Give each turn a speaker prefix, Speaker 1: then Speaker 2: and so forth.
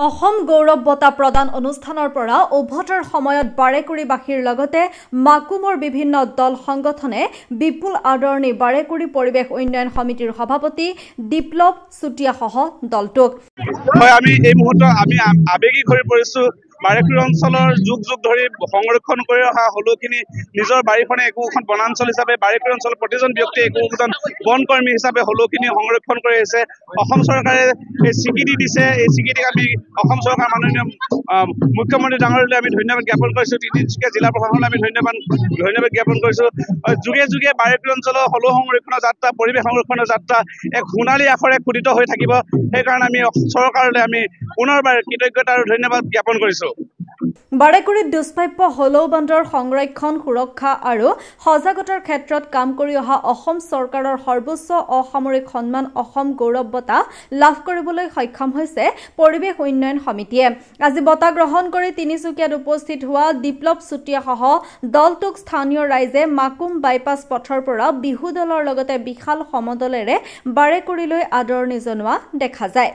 Speaker 1: অসম গৌৰৱ বঁটা প্ৰদান অনুষ্ঠানৰ পৰা উভতৰ সময়ত বাৰেকুৰিবাসীৰ লগতে মাকুমৰ বিভিন্ন দল সংগঠনে বিপুল আদৰণি বাৰেকুৰি পৰিৱেশ উন্নয়ন সমিতিৰ সভাপতি বিপ্লৱ চুটিয়াসহ দলটোক।
Speaker 2: আমি এই মুহূৰ্তত আমি আবেগিক হৈ পৰিছো। বাৰেকুৰি অঞ্চলৰ যুগ যুগ ধৰি সংৰক্ষণ কৰি অহা হলুখিনি নিজৰ বাৰীখনে একোখন বনাঞ্চল হিচাপে বাৰেকুৰি অঞ্চলৰ প্ৰতিজন ব্যক্তিয়ে একোজন বনকৰ্মী হিচাপে হলুখিনি সংৰক্ষণ কৰি আহিছে। অসম চৰকাৰে এই স্বীকৃতি দিছে। এই স্বীকৃতিক আমি অসম চৰকাৰ মাননীয় মুখ্যমন্ত্ৰী ডাঙৰীয়ালৈ আমি ধন্যবাদ জ্ঞাপন কৰিছো। তিনিচুকীয়া জিলা প্ৰশাসনলৈ আমি ধন্যবাদ জ্ঞাপন কৰিছো। যুগে যুগে বাৰেকুৰি অঞ্চলৰ হলু সংৰক্ষণৰ যাত্ৰা, পৰিৱেশ সংৰক্ষণৰ যাত্ৰা এক সোণালী আখৰে খোদিত হৈ থাকিব। সেইকাৰণে আমি চৰকাৰলৈ আমি পুনৰবাৰ কৃতজ্ঞতা আৰু ধন্যবাদ জ্ঞাপন কৰিছো।
Speaker 1: বাৰেকুৰিত দুষ্প্ৰাপ্য হলৌ বান্ধৰ সংৰক্ষণ, সুৰক্ষা আৰু সজাগতাৰ ক্ষেত্ৰত কাম কৰি অহা অসম চৰকাৰৰ সৰ্বোচ্চ অসামৰিক সন্মান অসম গৌৰৱ বঁটা লাভ কৰিবলৈ সক্ষম হৈছে পৰিৱেশ উন্নয়ন সমিতিয়ে। আজি বঁটা গ্ৰহণ কৰি তিনিচুকীয়াত উপস্থিত হোৱা বিপ্লৱ চুটিয়াসহ দলটোক স্থানীয় ৰাইজে মাকুম বাইপাছ পথৰ পৰা বিহু দলৰ লগতে বিশাল সমদলেৰে বাৰেকুৰিলৈ আদৰণি জনোৱা দেখা যায়।